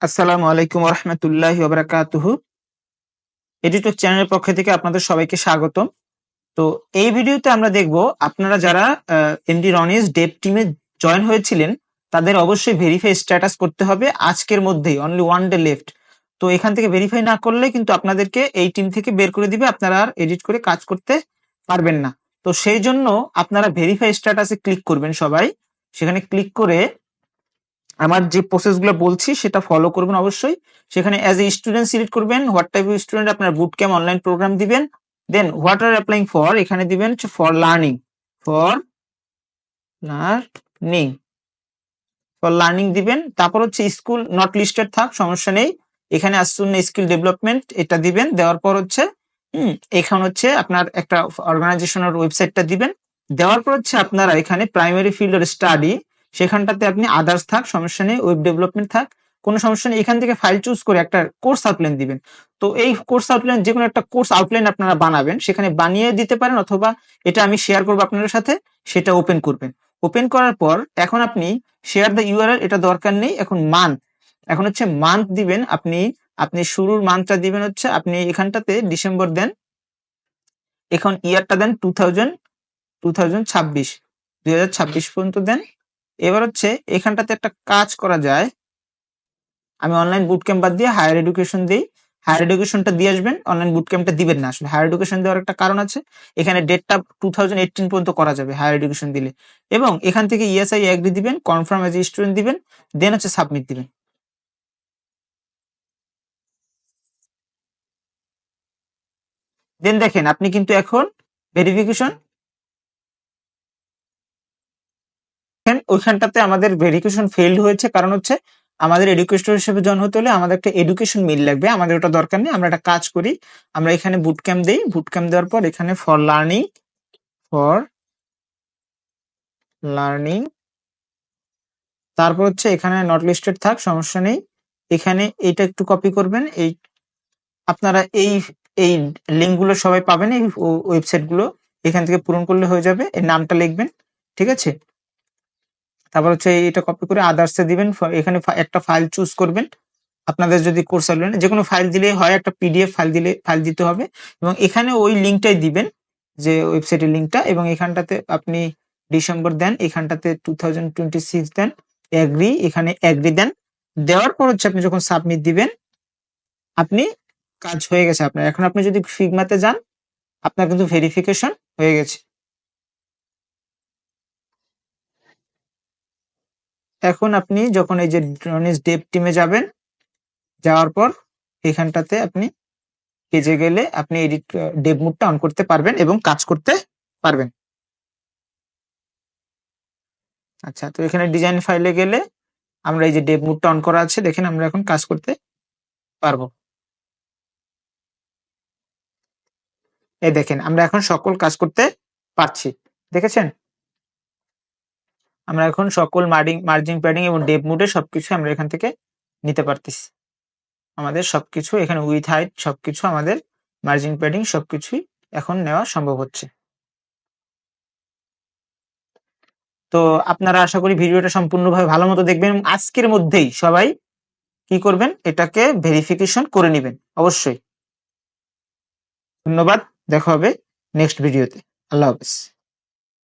আসসালামু আলাইকুম ওয়া রাহমাতুল্লাহি ওয়া বারাকাতুহু। এডুটেক চ্যানেলের পক্ষ থেকে আপনাদের সবাইকে স্বাগতম। তো এই ভিডিওতে আমরা দেখব আপনারা যারা এমডি রনিস ডেভ টিমে জয়েন হয়েছিলেন তাদের অবশ্যই ভেরিফাই স্ট্যাটাস করতে হবে আজকের মধ্যেই, অনলি ওয়ান ডে লেফট। তো এখান থেকে ভেরিফাই না করলে কিন্তু আপনাদেরকে এই টিম থেকে বের করে দিবে, আপনারা আর এডিট করে কাজ করতে পারবেন না। তো সেই জন্য আপনারা ভেরিফাই স্ট্যাটাসে ক্লিক করবেন সবাই। সেখানে ক্লিক করে আমার যে প্রসেসগুলো বলছি সেটা ফলো করবেন অবশ্যই। সেখানে অ্যাজ এ স্টুডেন্ট সিলেক্ট করবেন, হোয়াট টাইপ অফ স্টুডেন্ট, আপনার বুট ক্যাম্প অনলাইন প্রোগ্রাম দিবেন। দেন হোয়াট আর অ্যাপ্লাইং ফর, এখানে দিবেন for learning, for learning, for learning দিবেন। তারপর হচ্ছে স্কুল নট লিস্টেড থাক, সমস্যা নেই। এখানে আসুন স্কিল ডেভেলপমেন্ট, এটা দিবেন। দেওয়ার পর হচ্ছে এখানে হচ্ছে আপনার একটা অর্গানাইজেশনের ওয়েবসাইটটা দিবেন। দেওয়ার পর হচ্ছে আপনারা এখানে প্রাইমারি ফিল্ড অর স্টাডি, সেখানটাতে আপনি আদার্স থাক, সমস্যা নেই। ওয়েব ডেভেলপমেন্ট থাক, কোনো সমস্যা নেই। এখান থেকে ফাইল চুজ করে একটা কোর্স আউটলাইন দিবেন। তো এই কোর্স আউটলাইন, যে কোনো একটা কোর্স আউটলাইন আপনারা বানাবেন, সেখানে বানিয়ে দিতে পারেন, অথবা এটা আমি শেয়ার করবো আপনাদের সাথে, সেটা ওপেন করবেন। ওপেন করার পর এখন আপনি শেয়ার দ্য ইউআরএল, এটা দরকার নেই। এখন মান্থ, এখন হচ্ছে মান্থ দিবেন আপনি। আপনি শুরুর মান্থটা দিবেন হচ্ছে, আপনি এখানটাতে ডিসেম্বর দেন, এখন ইয়ারটা দেন 2026 পর্যন্ত দেন। এবার হচ্ছে এখানটাতে একটা কাজ করা যায়, আমি অনলাইন বুট ক্যাম্প বাদ দিয়ে হায়ার এডুকেশন দিই। হায়ার এডুকেশনটা দিয়ে আসবেন, অনলাইন বুট ক্যাম্পটা দিবেন না। আসলে হায়ার এডুকেশন দেওয়ার একটা কারণ আছে, এখানে ডেটটা 2018 পর্যন্ত করা যাবে হায়ার এডুকেশন দিলে। এবং এখান থেকে ইএসআই এগ্রি দিবেন, কনফার্ম এজ স্টুডেন্ট দিবেন, দেন হচ্ছে সাবমিট দিবেন। দেন দেখেন আপনি কিন্তু এখন ভেরিফিকেশন, ওইখানটাতে আমাদের ভেরিফিকেশন ফেইল্ড হয়েছে, কারণ হচ্ছে আমাদের এডুকেশন হিসেবে জয়েন হতে হলে আমাদের একটা এডুকেশন মেইল লাগবে। আমাদের ওটা দরকার নেই, আমরা একটা কাজ করি, আমরা এখানে বুট ক্যাম্প দেই। বুট ক্যাম্প দেওয়ার পর এখানে ফর লার্নিং, ফর লার্নিং, তারপর হচ্ছে এখানে নট লিস্টেড থাক, সমস্যা নেই। এখানে এটা একটু কপি করবেন। এই আপনারা এই এই লিঙ্ক গুলো সবাই পাবেন, এই ওয়েবসাইট গুলো এখান থেকে পূরণ করলে হয়ে যাবে। এই নামটা লিখবেন, ঠিক আছে। তারপর হচ্ছে এটা কপি করে আদার্সে দিবেন। এখানে একটা ফাইল চুজ করবেন। আপনাদের যদি কোর্স আউটলাইন যে কোনো ফাইল দিলেই হয়, একটা পিডিএফ ফাইল দিতে হবে। এবং এখানে ওই লিঙ্কটাই দিবেন, যে ওয়েবসাইটের লিঙ্কটা। এবং এখানটাতে আপনি ডিসেম্বর দেন, এখানটাতে 2026 দেন, এগ্রি, এখানে এগ্রি দেন। দেওয়ার পর হচ্ছে আপনি যখন সাবমিট দিবেন, আপনি কাজ হয়ে গেছে আপনার। এখন আপনি যদি ফিগমাতে যান, আপনার কিন্তু ভেরিফিকেশন হয়ে গেছে। এখন আপনি যখন এই যে রনিস ডেভ টিমে যাবেন, যাওয়ার পর এখানটাতে আপনি পেজে গেলে আপনি এডিট ডেভ মোডটা অন করতে পারবেন এবং কাজ করতে পারবেন। আচ্ছা, তো এখানে ডিজাইন ফাইলে গেলে আমরা এই যে ডেভ মোডটা অন করা আছে, দেখেন আমরা এখন কাজ করতে পারবো। এই দেখেন আমরা এখন সকল কাজ করতে পারছি, দেখেছেন। আমরা এখন সকল মার্জিং প্যাডিং এবং ডেভ মোডে সবকিছু আমরা এখান থেকে নিতে পারতেছি। আমাদের সবকিছু এখানে উইথ হাইট সবকিছু, আমাদের মার্জিং প্যাডিং সবকিছুই এখন নেওয়া সম্ভব হচ্ছে। তো আপনারা আশা করি ভিডিওটা সম্পূর্ণভাবে ভালো মতো দেখবেন এবং আজকের মধ্যেই সবাই কি করবেন, এটাকে ভেরিফিকেশন করে নেবেন অবশ্যই। ধন্যবাদ, দেখা হবে নেক্সট ভিডিওতে। আল্লাহ হাফেজ।